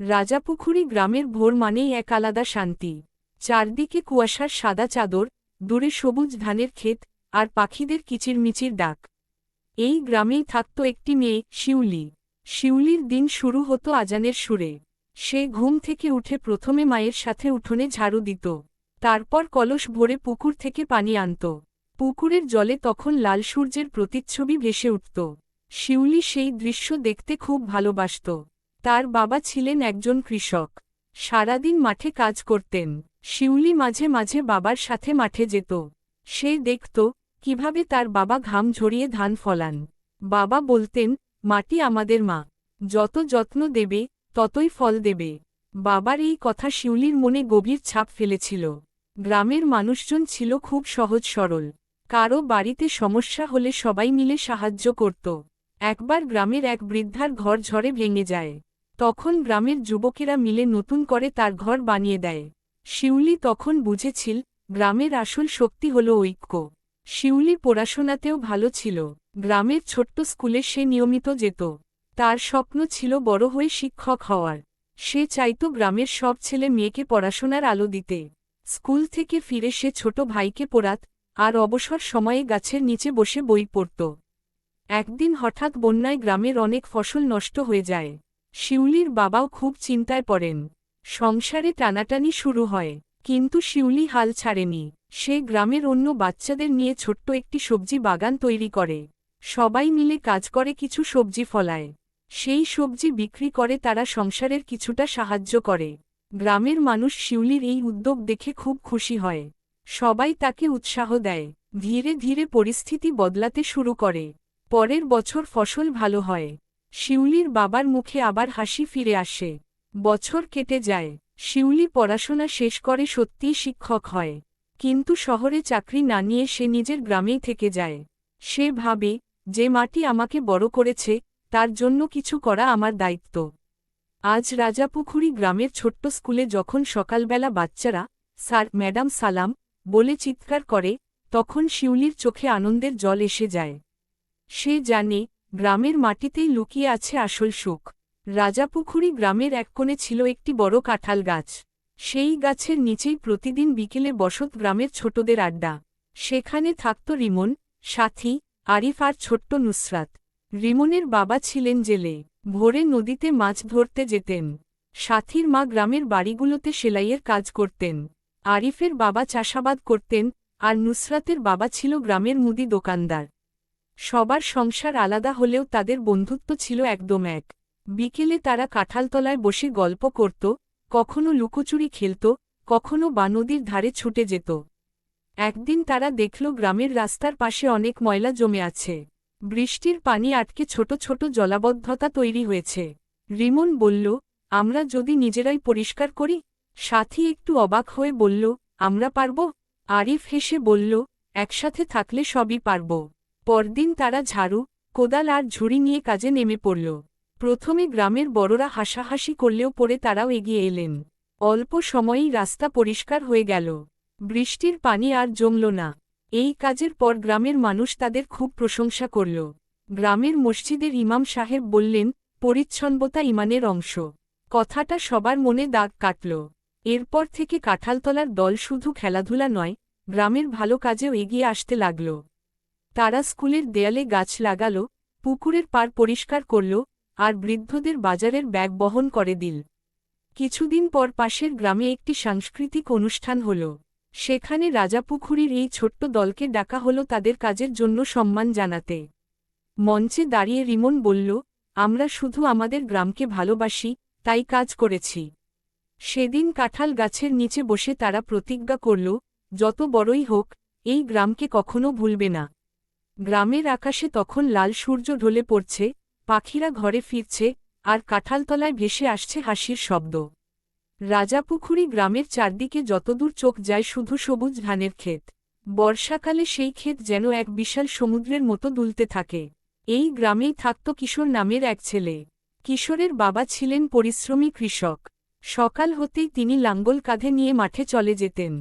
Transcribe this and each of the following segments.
রাজাপুখুরি গ্রামের ভোর মানেই এক আলাদা শান্তি। চারদিকে কুয়াশার সাদা চাদর, দূরে সবুজ ধানের ক্ষেত, আর পাখিদের কিচিরমিচির ডাক। এই গ্রামেই থাকত একটি মেয়ে, শিউলি। শিউলির দিন শুরু হতো আজানের সুরে। সে ঘুম থেকে উঠে প্রথমে মায়ের সাথে উঠোনে ঝাড়ু দিত। তারপর কলস ভরে পুকুর থেকে পানি আনত। পুকুরের জলে তখন লাল সূর্যের প্রতিচ্ছবি ভেসে উঠত। শিউলি সেই দৃশ্য দেখতে খুব ভালোবাসত। তার বাবা ছিলেন একজন কৃষক। সারাদিন মাঠে কাজ করতেন। শিউলি মাঝে মাঝে বাবার সাথে মাঠে যেত। সে দেখত কিভাবে তার বাবা ঘাম ঝরিয়ে ধান ফলান। বাবা বলতেন, মাটি আমাদের মা, যত যত্ন দেবে ততই ফল দেবে। বাবার এই কথা শিউলির মনে গভীর ছাপ ফেলেছিল। গ্রামের মানুষজন ছিল খুব সহজ সরল। কারো বাড়িতে সমস্যা হলে সবাই মিলে সাহায্য করত। একবার গ্রামের এক বৃদ্ধার ঘর ঝড়ে ভেঙে যায়। তখন গ্রামের যুবকেরা মিলে নতুন করে তার ঘর বানিয়ে দেয়। শিউলি তখন বুঝেছিল, গ্রামের আসল শক্তি হল ঐক্য। শিউলি পড়াশোনাতেও ভালো ছিল। গ্রামের ছোট্ট স্কুলে সে নিয়মিত যেত। তার স্বপ্ন ছিল বড় হয়ে শিক্ষক হওয়ার। সে চাইত গ্রামের সব ছেলে মেয়েকে পড়াশোনার আলো দিতে। স্কুল থেকে ফিরে সে ছোট ভাইকে পড়াত, আর অবসর সময়ে গাছের নিচে বসে বই পড়ত। একদিন হঠাৎ বন্যায় গ্রামের অনেক ফসল নষ্ট হয়ে যায়। শিউলির বাবাও খুব চিন্তায় পড়েন। সংসারে টানাটানি শুরু হয়। কিন্তু শিউলি হাল ছাড়েনি। সে গ্রামের অন্য বাচ্চাদের নিয়ে ছোট্ট একটি সবজি বাগান তৈরি করে। সবাই মিলে কাজ করে কিছু সবজি ফলায়। সেই সবজি বিক্রি করে তারা সংসারের কিছুটা সাহায্য করে। গ্রামের মানুষ শিউলির এই উদ্যোগ দেখে খুব খুশি হয়। সবাই তাকে উৎসাহ দেয়। ধীরে ধীরে পরিস্থিতি বদলাতে শুরু করে। পরের বছর ফসল ভালো হয়। শিউলির বাবার মুখে আবার হাসি ফিরে আসে। বছর কেটে যায়। শিউলি পড়াশোনা শেষ করে সত্যিই শিক্ষক হয়। কিন্তু শহরে চাকরি না নিয়ে সে নিজের গ্রামেই থেকে যায়। সে ভাবে, যে মাটি আমাকে বড় করেছে, তার জন্য কিছু করা আমার দায়িত্ব। আজ রাজাপুখুরি গ্রামের ছোট্ট স্কুলে যখন সকালবেলা বাচ্চারা স্যার, ম্যাডাম, সালাম বলে চিৎকার করে, তখন শিউলির চোখে আনন্দের জল এসে যায়। সে জানে, গ্রামের মাটিতেই লুকিয়ে আছে আসল সুখ। রাজাপুখুরি গ্রামের এক কোণে ছিল একটি বড় কাঁঠাল গাছ। সেই গাছের নিচেই প্রতিদিন বিকেলে বসত গ্রামের ছোটদের আড্ডা। সেখানে থাকত রিমন, সাথী, আরিফ আর ছোট্ট নুসরাত। রিমনের বাবা ছিলেন জেলে। ভোরে নদীতে মাছ ধরতে যেতেন। সাথীর মা গ্রামের বাড়িগুলোতে সেলাইয়ের কাজ করতেন। আরিফের বাবা চাষাবাদ করতেন, আর নুসরাতের বাবা ছিল গ্রামের মুদি দোকানদার। সবার সংসার আলাদা হলেও তাদের বন্ধুত্ব ছিল একদম এক। বিকেলে তারা কাঁঠালতলায় বসে গল্প করত, কখনো লুকোচুরি খেলত, কখনো বা নদীর ধারে ছুটে যেত। একদিন তারা দেখল গ্রামের রাস্তার পাশে অনেক ময়লা জমে আছে। বৃষ্টির পানি আটকে ছোট ছোট জলাবদ্ধতা তৈরি হয়েছে। রিমন বলল, আমরা যদি নিজেরাই পরিষ্কার করি? সাথী একটু অবাক হয়ে বলল, আমরা পারব? আরিফ হেসে বলল, একসাথে থাকলে সবই পারব। পরদিন তারা ঝাড়ু, কোদাল আর ঝুড়ি নিয়ে কাজে নেমে পড়ল। প্রথমে গ্রামের বড়রা হাসাহাসি করলেও পরে তারাও এগিয়ে এলেন। অল্প সময়েই রাস্তা পরিষ্কার হয়ে গেল। বৃষ্টির পানি আর জমল না। এই কাজের পর গ্রামের মানুষ তাদের খুব প্রশংসা করল। গ্রামের মসজিদের ইমাম সাহেব বললেন, পরিচ্ছন্নতা ইমানের অংশ। কথাটা সবার মনে দাগ কাটল। এরপর থেকে কাঁঠালতলার দল শুধু খেলাধুলা নয়, গ্রামের ভালো কাজেও এগিয়ে আসতে লাগল। তারা স্কুলের দেয়ালে গাছ লাগাল, পুকুরের পাড় পরিষ্কার করল, আর বৃদ্ধদের বাজারের ব্যাগ বহন করে দিল। কিছুদিন পর পাশের গ্রামে একটি সাংস্কৃতিক অনুষ্ঠান হল। সেখানে রাজাপুখুরির এই ছোট্ট দলকে ডাকা হলো তাদের কাজের জন্য সম্মান জানাতে। মঞ্চে দাঁড়িয়ে রিমন বলল, আমরা শুধু আমাদের গ্রামকে ভালোবাসি, তাই কাজ করেছি। সেদিন কাঁঠাল গাছের নিচে বসে তারা প্রতিজ্ঞা করল, যত বড়ই হোক, এই গ্রামকে কখনো ভুলবে না। গ্রামের আকাশে তখন লাল সূর্য ঢলে পড়ছে, পাখিরা ঘরে ফিরছে, আর কাঁঠালতলায় ভেসে আসছে হাসির শব্দ। রাজাপুখুরি গ্রামের চারদিকে যতদূর চোখ যায় শুধু সবুজ ধানের ক্ষেত। বর্ষাকালে সেই ক্ষেত যেন এক বিশাল সমুদ্রের মতো দুলতে থাকে। এই গ্রামেই থাকত কিশোর নামের এক ছেলে। কিশোরের বাবা ছিলেন পরিশ্রমী কৃষক। সকাল হতেই তিনি লাঙ্গল কাঁধে নিয়ে মাঠে চলে যেতেন।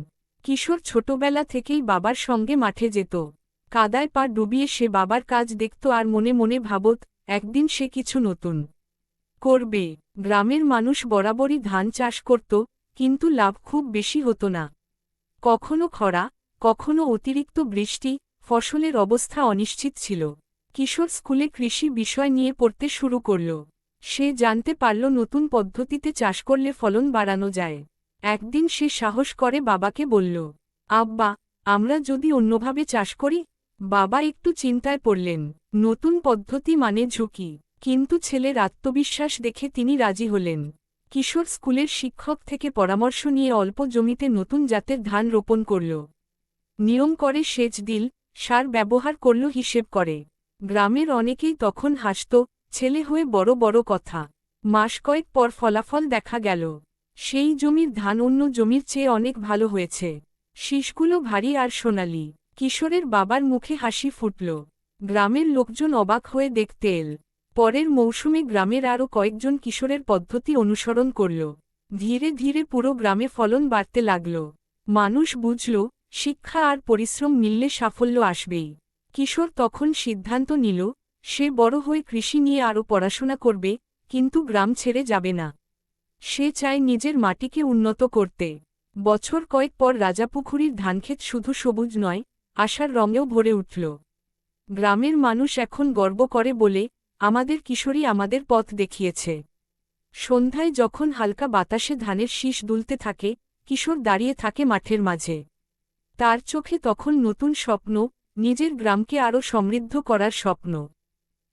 কিশোর ছোটবেলা থেকেই বাবার সঙ্গে মাঠে যেত। কাদায় পা ডুবিয়ে সে বাবার কাজ দেখত আর মনে মনে ভাবত, একদিন সে কিছু নতুন করবে। গ্রামের মানুষ বরাবরই ধান চাষ করত, কিন্তু লাভ খুব বেশি হতো না। কখনো খরা, কখনো অতিরিক্ত বৃষ্টি, ফসলের অবস্থা অনিশ্চিত ছিল। কিশোর স্কুলে কৃষি বিষয় নিয়ে পড়তে শুরু করল। সে জানতে পারল নতুন পদ্ধতিতে চাষ করলে ফলন বাড়ানো যায়। একদিন সে সাহস করে বাবাকে বলল, আব্বা, আমরা যদি অন্যভাবে চাষ করি? বাবা একটু চিন্তায় পড়লেন। নতুন পদ্ধতি মানে ঝুঁকি, কিন্তু ছেলের আত্মবিশ্বাস দেখে তিনি রাজি হলেন। কিশোর স্কুলের শিক্ষক থেকে পরামর্শ নিয়ে অল্প জমিতে নতুন জাতের ধান রোপণ করল। নিয়ম করে সেচ দিল, সার ব্যবহার করল হিসেব করে। গ্রামের অনেকেই তখন হাসত, ছেলে হয়ে বড় বড় কথা। মাস কয়েক পর ফলাফল দেখা গেল। সেই জমির ধান অন্য জমির চেয়ে অনেক ভালো হয়েছে। শীষগুলো ভারী আর সোনালি। কিশোরের বাবার মুখে হাসি ফুটল। গ্রামের লোকজন অবাক হয়ে দেখতে এল। পরের মৌসুমে গ্রামের আরও কয়েকজন কিশোরের পদ্ধতি অনুসরণ করল। ধীরে ধীরে পুরো গ্রামে ফলন বাড়তে লাগল। মানুষ বুঝল, শিক্ষা আর পরিশ্রম মিললে সাফল্য আসবেই। কিশোর তখন সিদ্ধান্ত নিল, সে বড় হয়ে কৃষি নিয়ে আরও পড়াশোনা করবে, কিন্তু গ্রাম ছেড়ে যাবে না। সে চায় নিজের মাটিকে উন্নত করতে। বছর কয়েক পর রাজাপুখুরীর ধানক্ষেত শুধু সবুজ নয়, আশার রঙেও ভরে উঠল। গ্রামের মানুষ এখন গর্ব করে বলে, আমাদের কিশোরী আমাদের পথ দেখিয়েছে। সন্ধ্যায় যখন হালকা বাতাসে ধানের শীষ দুলতে থাকে, কিশোর দাঁড়িয়ে থাকে মাঠের মাঝে। তার চোখে তখন নতুন স্বপ্ন, নিজের গ্রামকে আরও সমৃদ্ধ করার স্বপ্ন।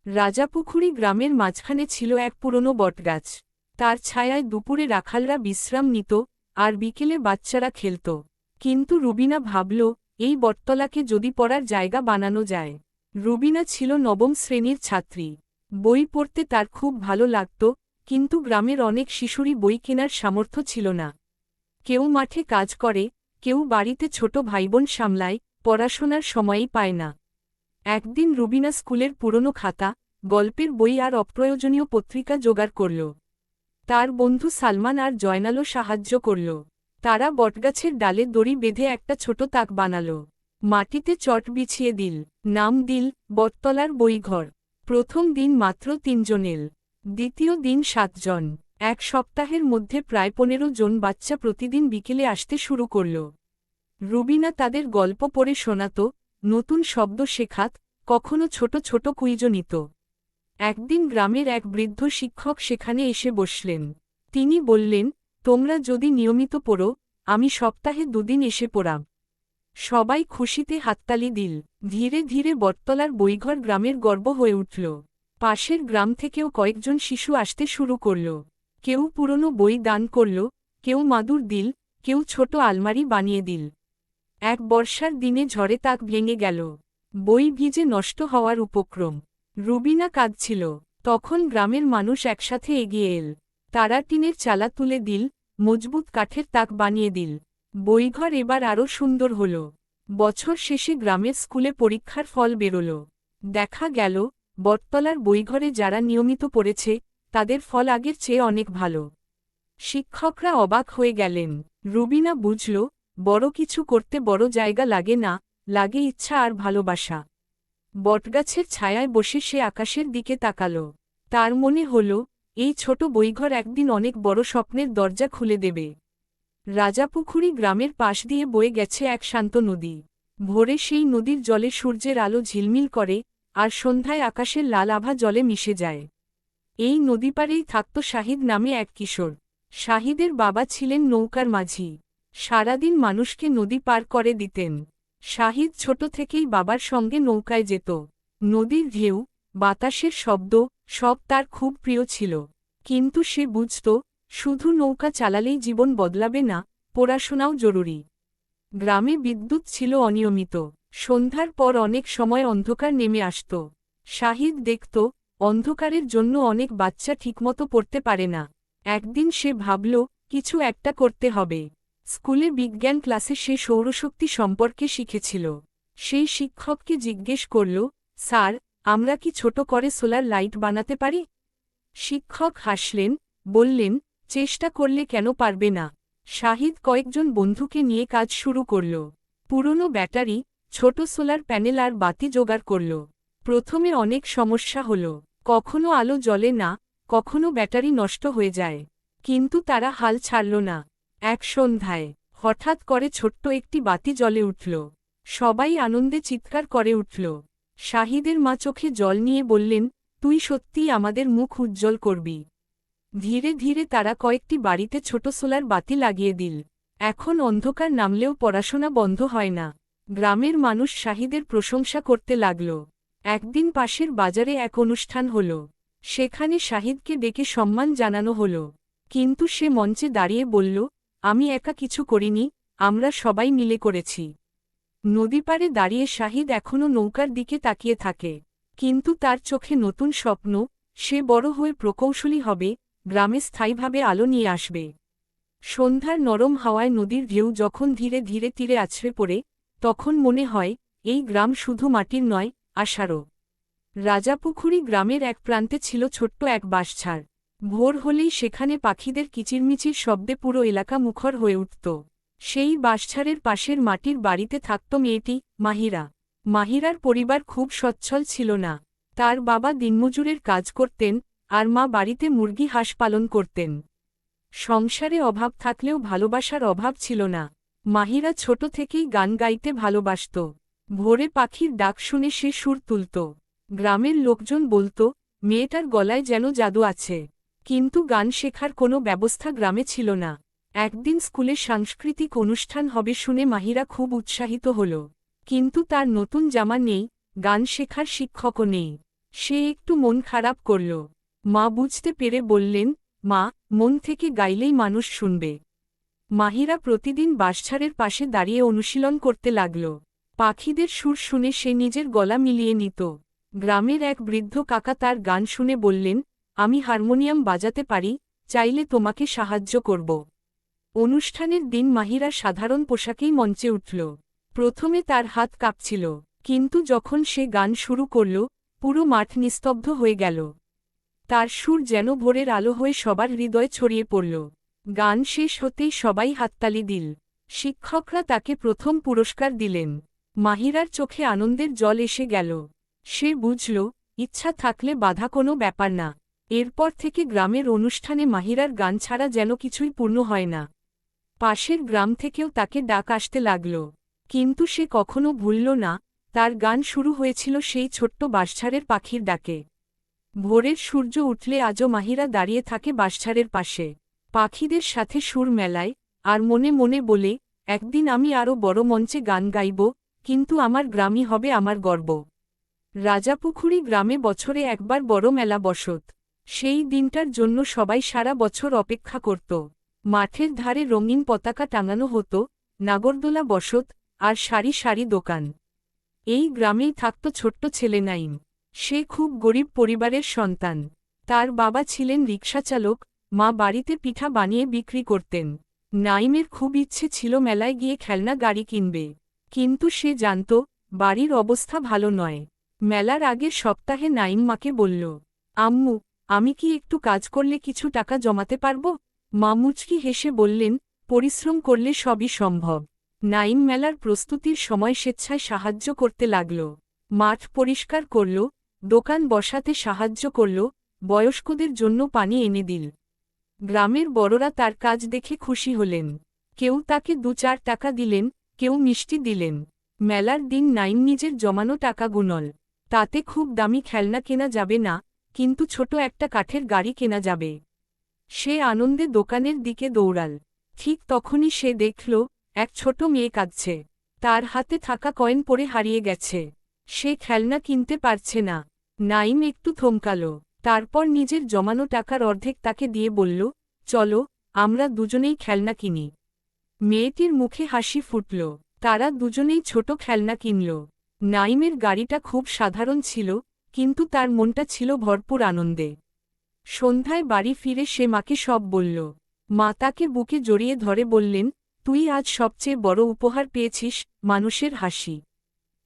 রাজাপুখুরী গ্রামের মাঝখানে ছিল এক পুরনো বটগাছ। তার ছায়ায় দুপুরে রাখালরা বিশ্রাম নিত, আর বিকেলে বাচ্চারা খেলত। কিন্তু রুবিনা ভাবল, এই বটতলাকে যদি পড়ার জায়গা বানানো যায়। রুবিনা ছিল নবম শ্রেণীর ছাত্রী। বই পড়তে তার খুব ভালো লাগত, কিন্তু গ্রামের অনেক শিশুরই বই কেনার সামর্থ্য ছিল না। কেউ মাঠে কাজ করে, কেউ বাড়িতে ছোট ভাইবোন সামলায়, পড়াশোনার সময়ই পায় না। একদিন রুবিনা স্কুলের পুরনো খাতা, গল্পের বই আর অপ্রয়োজনীয় পত্রিকা জোগাড় করল। তার বন্ধু সালমান আর জয়নালও সাহায্য করল। তারা বটগাছের ডালে দড়ি বেঁধে একটা ছোট তাক বানাল। মাটিতে চট বিছিয়ে দিল, নাম দিল, বটতলার বইঘর। প্রথম দিন মাত্র ৩ জন এল। দ্বিতীয় দিন ৭ জন। এক সপ্তাহের মধ্যে প্রায় ১৫ জন বাচ্চা প্রতিদিন বিকেলে আসতে শুরু করল। রুবিনা তাদের গল্প পড়ে শোনাত, নতুন শব্দ শেখাত, কখনো ছোট ছোট কুইজও নিত। একদিন গ্রামের এক বৃদ্ধ শিক্ষক সেখানে এসে বসলেন। তিনি বললেন, তোমরা যদি নিয়মিত পড়ো, আমি সপ্তাহে ২ দিন এসে পড়াব। সবাই খুশিতে হাততালি দিল। ধীরে ধীরে বটতলার বইঘর গ্রামের গর্ব হয়ে উঠল। পাশের গ্রাম থেকেও কয়েকজন শিশু আসতে শুরু করল। কেউ পুরনো বই দান করল, কেউ মাদুর দিল, কেউ ছোট আলমারি বানিয়ে দিল। এক বর্ষার দিনে ঝড়ে তাক ভেঙে গেল। বই ভিজে নষ্ট হওয়ার উপক্রম। রুবিনা কাঁদছিল। তখন গ্রামের মানুষ একসাথে এগিয়ে এল। তারা টিনের চালা তুলে দিল, মজবুত কাঠের তাক বানিয়ে দিল। বইঘর এবার আরও সুন্দর হল। বছর শেষে গ্রামের স্কুলে পরীক্ষার ফল বেরোল। দেখা গেল, বটতলার বইঘরে যারা নিয়মিত পড়েছে, তাদের ফল আগের চেয়ে অনেক ভালো। শিক্ষকরা অবাক হয়ে গেলেন। রুবিনা বুঝল, বড় কিছু করতে বড় জায়গা লাগে না, লাগে ইচ্ছা আর ভালোবাসা। বটগাছের ছায়ায় বসে সে আকাশের দিকে তাকাল। তার মনে হল, এই ছোট বইঘর একদিন অনেক বড় স্বপ্নের দরজা খুলে দেবে। রাজাপুখুরী গ্রামের পাশ দিয়ে বয়ে গেছে এক শান্ত নদী। ভোরে সেই নদীর জলে সূর্যের আলো ঝিলমিল করে, আর সন্ধ্যায় আকাশের লাল আভা জলে মিশে যায়। এই নদীপাড়েই থাকত শাহিদ নামে এক কিশোর। শাহিদের বাবা ছিলেন নৌকার মাঝি। সারাদিন মানুষকে নদী পার করে দিতেন। শাহিদ ছোট থেকেই বাবার সঙ্গে নৌকায় যেত। নদীর ঢেউ, বাতাসের শব্দ, সব তার খুব প্রিয় ছিল। কিন্তু সে বুঝত, শুধু নৌকা চালালেই জীবন বদলাবে না, পড়াশোনাও জরুরি। গ্রামে বিদ্যুৎ ছিল অনিয়মিত। সন্ধ্যার পর অনেক সময় অন্ধকার নেমে আসত। শাহিদ দেখত, অন্ধকারের জন্য অনেক বাচ্চা ঠিকমতো পড়তে পারে না। একদিন সে ভাবল, কিছু একটা করতে হবে। স্কুলে বিজ্ঞান ক্লাসে সে সৌরশক্তি সম্পর্কে শিখেছিল। সেই শিক্ষককে জিজ্ঞেস করল, স্যার, আমরা কি ছোট করে সোলার লাইট বানাতে পারি? শিক্ষক হাসলেন, বললেন, চেষ্টা করলে কেন পারবে না। শাহিদ কয়েকজন বন্ধুকে নিয়ে কাজ শুরু করল। পুরনো ব্যাটারি, ছোট সোলার প্যানেল আর বাতি জোগাড় করল। প্রথমে অনেক সমস্যা হল। কখনো আলো জ্বলে না, কখনো ব্যাটারি নষ্ট হয়ে যায়। কিন্তু তারা হাল ছাড়ল না। এক সন্ধ্যায় হঠাৎ করে ছোট্ট একটি বাতি জ্বলে উঠল। সবাই আনন্দে চিৎকার করে উঠল। শাহিদের মা চোখে জল নিয়ে বললেন, তুই সত্যিই আমাদের মুখ উজ্জ্বল করবি। ধীরে ধীরে তারা কয়েকটি বাড়িতে ছোট সোলার বাতি লাগিয়ে দিল। এখন অন্ধকার নামলেও পড়াশোনা বন্ধ হয় না। গ্রামের মানুষ শাহিদের প্রশংসা করতে লাগল। একদিন পাশের বাজারে এক অনুষ্ঠান হল। সেখানে শাহিদকে ডেকে সম্মান জানানো হল। কিন্তু সে মঞ্চে দাঁড়িয়ে বলল, আমি একা কিছু করিনি, আমরা সবাই মিলে করেছি। নদীপাড়ে দাঁড়িয়ে শাহিদ এখনও নৌকার দিকে তাকিয়ে থাকে। কিন্তু তার চোখে নতুন স্বপ্ন, সে বড় হয়ে প্রকৌশলী হবে, গ্রামে স্থায়ীভাবে আলো নিয়ে আসবে। সন্ধ্যার নরম হাওয়ায় নদীর ঢেউ যখন ধীরে ধীরে তীরে আছড়ে পড়ে, তখন মনে হয় এই গ্রাম শুধু মাটির নয়, আশারও। রাজাপুখুরি গ্রামের এক প্রান্তে ছিল ছোট্ট এক বাঁশঝাড়। ভোর হলেই সেখানে পাখিদের কিচিরমিচির শব্দে পুরো এলাকা মুখর হয়ে উঠত। সেই বাঁশঝাড়ের পাশের মাটির বাড়িতে থাকত মেয়েটি, মাহিরা। মাহিরার পরিবার খুব সচ্ছল ছিল না। তার বাবা দিনমজুরের কাজ করতেন, আর মা বাড়িতে মুরগি হাঁস পালন করতেন। সংসারে অভাব থাকলেও ভালোবাসার অভাব ছিল না। মাহিরা ছোট থেকেই গান গাইতে ভালোবাসত। ভোরে পাখির ডাক শুনে সে সুর তুলত। গ্রামের লোকজন বলত, মেয়েটার গলায় যেন জাদু আছে। কিন্তু গান শেখার কোনো ব্যবস্থা গ্রামে ছিল না। একদিন স্কুলে সাংস্কৃতিক অনুষ্ঠান হবে শুনে মাহিরা খুব উৎসাহিত হল। কিন্তু তার নতুন জামা নেই, গান শেখার শিক্ষকও নেই। সে একটু মন খারাপ করল। মা বুঝতে পেরে বললেন, মা, মন থেকে গাইলেই মানুষ শুনবে। মাহিরা প্রতিদিন বাঁশঝাড়ের পাশে দাঁড়িয়ে অনুশীলন করতে লাগল। পাখিদের সুর শুনে সে নিজের গলা মিলিয়ে নিত। গ্রামের এক বৃদ্ধ কাকা তার গান শুনে বললেন, আমি হারমোনিয়াম বাজাতে পারি, চাইলে তোমাকে সাহায্য করব। অনুষ্ঠানের দিন মাহিরা সাধারণ পোশাকেই মঞ্চে উঠল। প্রথমে তার হাত কাঁপছিল, কিন্তু যখন সে গান শুরু করল, পুরো মাঠ নিস্তব্ধ হয়ে গেল। তার সুর যেন ভোরের আলো হয়ে সবার হৃদয়ে ছড়িয়ে পড়ল। গান শেষ হতেই সবাই হাততালি দিল। শিক্ষকরা তাকে প্রথম পুরস্কার দিলেন। মাহিরার চোখে আনন্দের জল এসে গেল। সে বুঝল, ইচ্ছা থাকলে বাধা কোনো ব্যাপার না। এরপর থেকে গ্রামের অনুষ্ঠানে মাহিরার গান ছাড়া যেন কিছুই পূর্ণ হয় না। পাশের গ্রাম থেকেও তাকে ডাক আসতে লাগল। কিন্তু সে কখনো ভুলল না, তার গান শুরু হয়েছিল সেই ছোট্ট বাঁশঝাড়ের পাখির ডাকে। ভোরের সূর্য উঠলে আজও মাহিরা দাঁড়িয়ে থাকে বাঁশঝাড়ের পাশে। পাখিদের সাথে সুর মেলায়, আর মনে মনে বলে, একদিন আমি আরও বড় মঞ্চে গান গাইব, কিন্তু আমার গ্রামই হবে আমার গর্ব। রাজাপুখুরি গ্রামে বছরে একবার বড় মেলা বসত। সেই দিনটার জন্য সবাই সারা বছর অপেক্ষা করত। মাঠের ধারে রঙিন পতাকা টাঙানো হতো, নাগরদোলা বসত, আর সারি সারি দোকান। এই গ্রামেই থাকত ছোট্ট ছেলে নাইম। সে খুব গরিব পরিবারের সন্তান। তার বাবা ছিলেন রিকশাচালক, মা বাড়িতে পিঠা বানিয়ে বিক্রি করতেন। নাইমের খুব ইচ্ছে ছিল মেলায় গিয়ে খেলনা গাড়ি কিনবে। কিন্তু সে জানত, বাড়ির অবস্থা ভালো নয়। মেলার আগের সপ্তাহে নাইম মাকে বলল, আম্মু, আমি কি একটু কাজ করলে কিছু টাকা জমাতে পারব? মা মুচকি হেসে বললেন, পরিশ্রম করলে সবই সম্ভব। নাইম মেলার প্রস্তুতির সময় স্বেচ্ছায় সাহায্য করতে লাগল। মাঠ পরিষ্কার করল, দোকান বসাতে সাহায্য করল, বয়স্কদের জন্য পানি এনে দিল। গ্রামের বড়রা তার কাজ দেখে খুশি হলেন। কেউ তাকে 2-4 টাকা দিলেন, কেউ মিষ্টি দিলেন। মেলার দিন নাইম নিজের জমানো টাকা গুনল। তাতে খুব দামি খেলনা কেনা যাবে না, কিন্তু ছোট একটা কাঠের গাড়ি কেনা যাবে। সে আনন্দে দোকানের দিকে দৌড়াল। ঠিক তখনই সে দেখল, এক ছোট মেয়ে কাঁদছে। তার হাতে থাকা কয়েন পড়ে হারিয়ে গেছে। সে খেলনা কিনতে পারছে না। নাইম একটু থমকাল। তারপর নিজের জমানো টাকার অর্ধেক তাকে দিয়ে বলল, চলো, আমরা দুজনেই খেলনা কিনি। মেয়েটির মুখে হাসি ফুটল। তারা দুজনেই ছোট খেলনা কিনল। নাইমের গাড়িটা খুব সাধারণ ছিল, কিন্তু তার মনটা ছিল ভরপুর আনন্দে। সন্ধ্যায় বাড়ি ফিরে সে মাকে সব বলল। মা তাকে বুকে জড়িয়ে ধরে বললেন, তুই আজ সবচেয়ে বড় উপহার পেয়েছিস, মানুষের হাসি।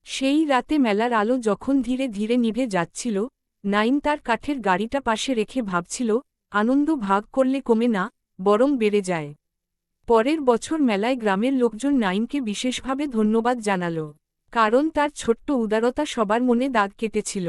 সেই রাতে মেলার আলো যখন ধীরে ধীরে নিভে যাচ্ছিল, নাইম তার কাঠের গাড়িটা পাশে রেখে ভাবছিল, আনন্দ ভাগ করলে কমে না, বরং বেড়ে যায়। পরের বছর মেলায় গ্রামের লোকজন নাইমকে বিশেষভাবে ধন্যবাদ জানাল। কারণ তার ছোট্ট উদারতা সবার মনে দাগ কেটেছিল।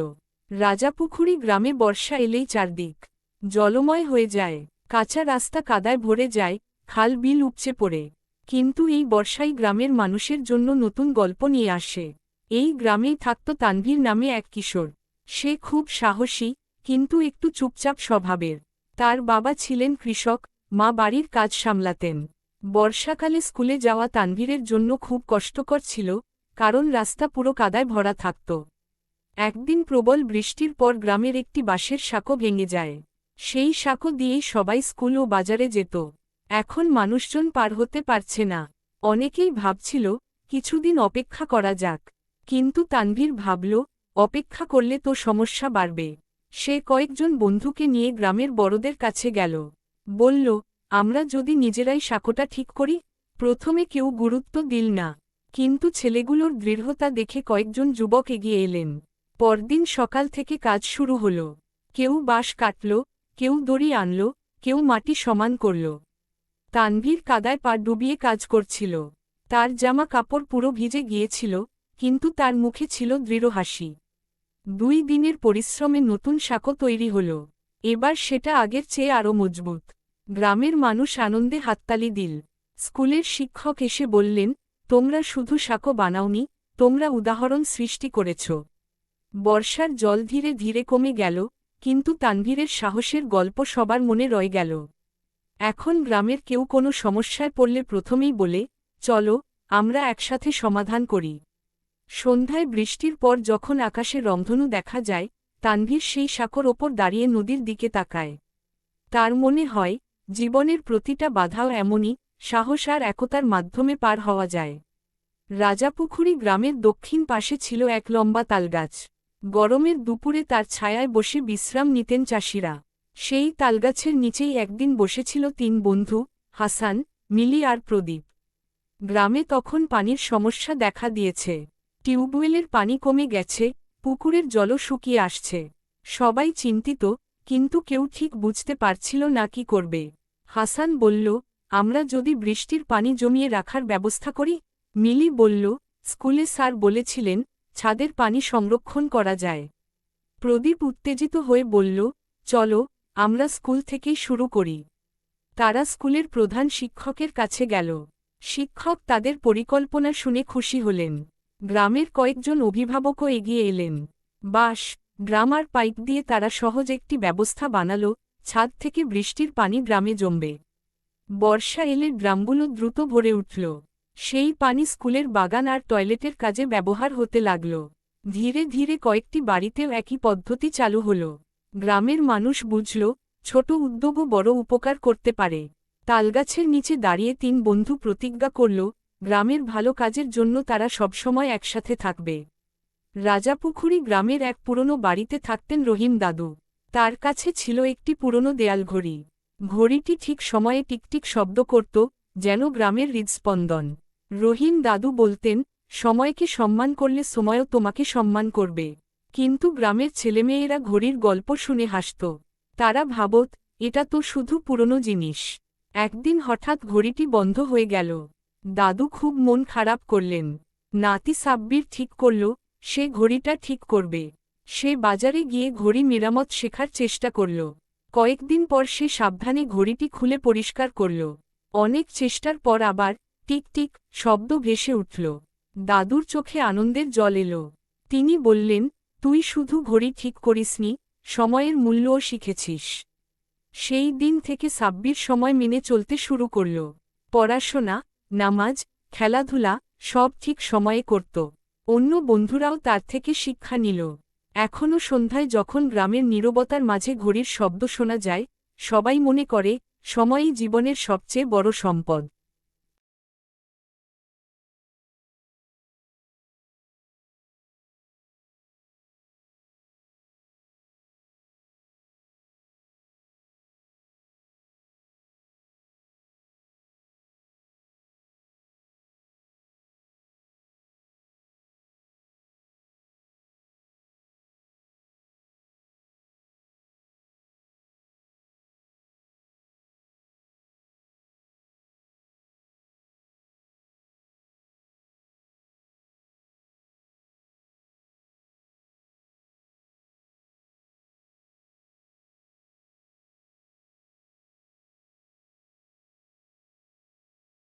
রাজাপুখুরি গ্রামে বর্ষা এলেই চারদিক জলময় হয়ে যায়, কাঁচা রাস্তা কাদায় ভরে যায়, খাল বিল উপচে পড়ে। কিন্তু এই বর্ষাই গ্রামের মানুষের জন্য নতুন গল্প নিয়ে আসে। এই গ্রামেই থাকত তানভীর নামে এক কিশোর। সে খুব সাহসী, কিন্তু একটু চুপচাপ স্বভাবের। তার বাবা ছিলেন কৃষক, মা বাড়ির কাজ সামলাতেন। বর্ষাকালে স্কুলে যাওয়া তানভীরের জন্য খুব কষ্টকর ছিল, কারণ রাস্তা পুরো কাদায় ভরা থাকত। একদিন প্রবল বৃষ্টির পর গ্রামের একটি বাঁশের সাঁকো ভেঙে যায়। সেই সাঁকো দিয়েই সবাই স্কুল ও বাজারে যেত। এখন মানুষজন পার হতে পারছে না। অনেকেই ভাবছিল কিছুদিন অপেক্ষা করা যাক, কিন্তু তানভীর ভাবল, অপেক্ষা করলে তো সমস্যা বাড়বে। সে কয়েকজন বন্ধুকে নিয়ে গ্রামের বড়দের কাছে গেল। বলল, আমরা যদি নিজেরাই সাঁকোটা ঠিক করি। প্রথমে কেউ গুরুত্ব দিল না, কিন্তু ছেলেগুলোর দৃঢ়তা দেখে কয়েকজন যুবক এগিয়ে এলেন। পরদিন সকাল থেকে কাজ শুরু হল। কেউ বাঁশ কাটল, কেউ দড়ি আনল, কেউ মাটি সমান করল। তানভীর কাদায় পা ডুবিয়ে কাজ করছিল। তার জামা কাপড় পুরো ভিজে গিয়েছিল, কিন্তু তার মুখে ছিল দৃঢ় হাসি। 2 দিনের পরিশ্রমে নতুন সাঁকো তৈরি হল। এবার সেটা আগের চেয়ে আরও মজবুত। গ্রামের মানুষ আনন্দে হাততালি দিল। স্কুলের শিক্ষক এসে বললেন, তোমরা শুধু সাঁকো বানাওনি, তোমরা উদাহরণ সৃষ্টি করেছ। বর্ষার জল ধীরে ধীরে কমে গেল, কিন্তু তানভীরের সাহসের গল্প সবার মনে রয়ে গেল। এখন গ্রামের কেউ কোনো সমস্যায় পড়লে প্রথমেই বলে, চলো, আমরা একসাথে সমাধান করি। সন্ধ্যায় বৃষ্টির পর যখন আকাশে রংধনু দেখা যায়, তানভীর সেই সাঁকোর ওপর দাঁড়িয়ে নদীর দিকে তাকায়। তার মনে হয়, জীবনের প্রতিটা বাধাও এমনই, সাহস আর একতার মাধ্যমে পার হওয়া যায়। রাজাপুখুরি গ্রামের দক্ষিণ পাশে ছিল এক লম্বা তালগাছ। গরমের দুপুরে তার ছায়ায় বসে বিশ্রাম নিতেন চাষিরা। সেই তালগাছের নিচেই একদিন বসেছিল 3 বন্ধু, হাসান, মিলি আর প্রদীপ। গ্রামে তখন পানির সমস্যা দেখা দিয়েছে। টিউবওয়েলের পানি কমে গেছে, পুকুরের জলও শুকিয়ে আসছে। সবাই চিন্তিত, কিন্তু কেউ ঠিক বুঝতে পারছিল না কি করবে। হাসান বলল, আমরা যদি বৃষ্টির পানি জমিয়ে রাখার ব্যবস্থা করি। মিলি বলল, স্কুলে স্যার বলেছিলেন, ছাদের পানি সংরক্ষণ করা যায়। প্রদীপ উত্তেজিত হয়ে বলল, চলো, আমরা স্কুল থেকেই শুরু করি। তারা স্কুলের প্রধান শিক্ষকের কাছে গেল। শিক্ষক তাদের পরিকল্পনা শুনে খুশি হলেন। গ্রামের কয়েকজন অভিভাবকও এগিয়ে এলেন। বাঁশ, ড্রাম আর পাইপ দিয়ে তারা সহজ একটি ব্যবস্থা বানাল, ছাদ থেকে বৃষ্টির পানি গ্রামে জমবে। বর্ষা এলে ড্রামগুলো দ্রুত ভরে উঠল। সেই পানি স্কুলের বাগান আর টয়লেটের কাজে ব্যবহার হতে লাগল। ধীরে ধীরে কয়েকটি বাড়িতেও একই পদ্ধতি চালু হল। গ্রামের মানুষ বুঝল, ছোট উদ্যোগও বড় উপকার করতে পারে। তালগাছের নিচে দাঁড়িয়ে 3 বন্ধু প্রতিজ্ঞা করল, গ্রামের ভালো কাজের জন্য তারা সবসময় একসাথে থাকবে। রাজাপুখুরি গ্রামের এক পুরনো বাড়িতে থাকতেন রহিম দাদু। তার কাছে ছিল একটি পুরনো দেয়াল ঘড়ি। ঘড়িটি ঠিক সময়ে টিকটিক শব্দ করত, যেন গ্রামের হৃদস্পন্দন। রহিম দাদু বলতেন, সময়কে সম্মান করলে সময়ও তোমাকে সম্মান করবে। কিন্তু গ্রামের ছেলেমেয়েরা ঘড়ির গল্প শুনে হাসত। তারা ভাবত, এটা তো শুধু পুরনো জিনিস। একদিন হঠাৎ ঘড়িটি বন্ধ হয়ে গেল। দাদু খুব মন খারাপ করলেন। নাতি সাব্বির ঠিক করল, সে ঘড়িটা ঠিক করবে। সে বাজারে গিয়ে ঘড়ি মেরামত শেখার চেষ্টা করল। কয়েকদিন পর সে সাবধানে ঘড়িটি খুলে পরিষ্কার করল। অনেক চেষ্টার পর আবার টিক টিক শব্দ ভেসে উঠল। দাদুর চোখে আনন্দের জল এলো। তিনি বললেন, তুই শুধু ঘড়ি ঠিক করিসনি, সময়ের মূল্যও শিখেছিস। সেই দিন থেকে সাব্বির সময় মেনে চলতে শুরু করল। পড়াশোনা, নামাজ, খেলাধুলা সব ঠিক সময়ে করত। অন্য বন্ধুরাও তার থেকে শিক্ষা নিল। এখনও সন্ধ্যায় যখন গ্রামের নীরবতার মাঝে ঘড়ির শব্দ শোনা যায়, সবাই মনে করে, সময়ই জীবনের সবচেয়ে বড় সম্পদ।